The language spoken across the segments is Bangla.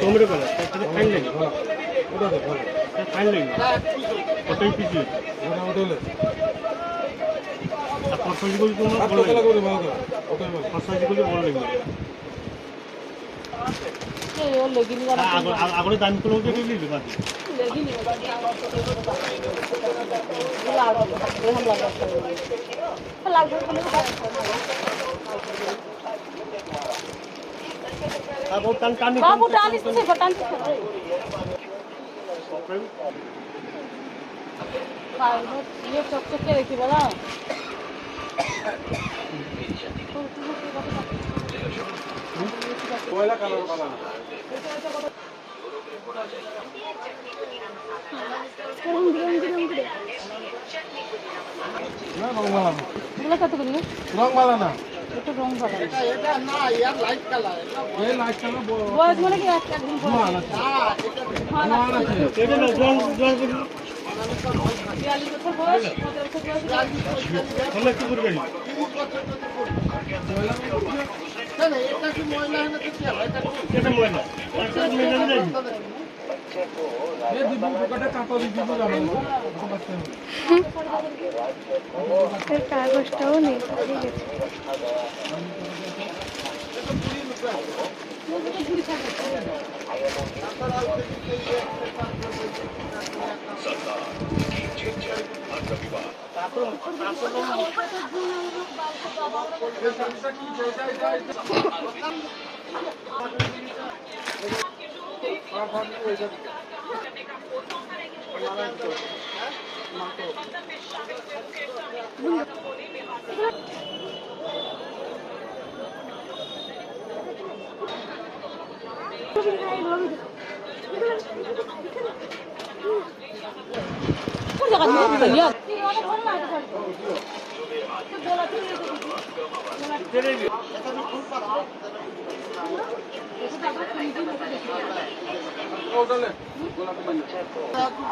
टोमेटो कलर फाइन लेंगे फाइन लेंगे ওটাই পিছি ওটা ওটা পরসাজি করে তোমরা বড় কলা করে ভালো করে ওটাই বল পরসাজি করে বড় লেগে এই ও লেগিনি আগরে দাম করে ওকে দিলি বাকি লেগিনি বাকি बाबू टानी बाबू टानी से बटन ये चॉकचॉक के देखी बोला कोयला कलर वाला ना बोला कत करिए रंग वाला ना এটা রং ভালো এটা না यार লাইট কালার এই লাইট কালার বয়স মানে কি একদম ভালো না এটা না রং রং 42 বছর বয়স 15 বছর বয়স ভালো কি করবে না না এটা কি ময়লা না তো কি হয় এটা ময়লা এটা ময়লা না ये दीपू को कटा कापा दीपू जाने फिर कागजटाও নেই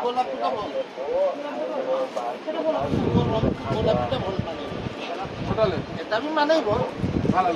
গোলাপি মানে ভালো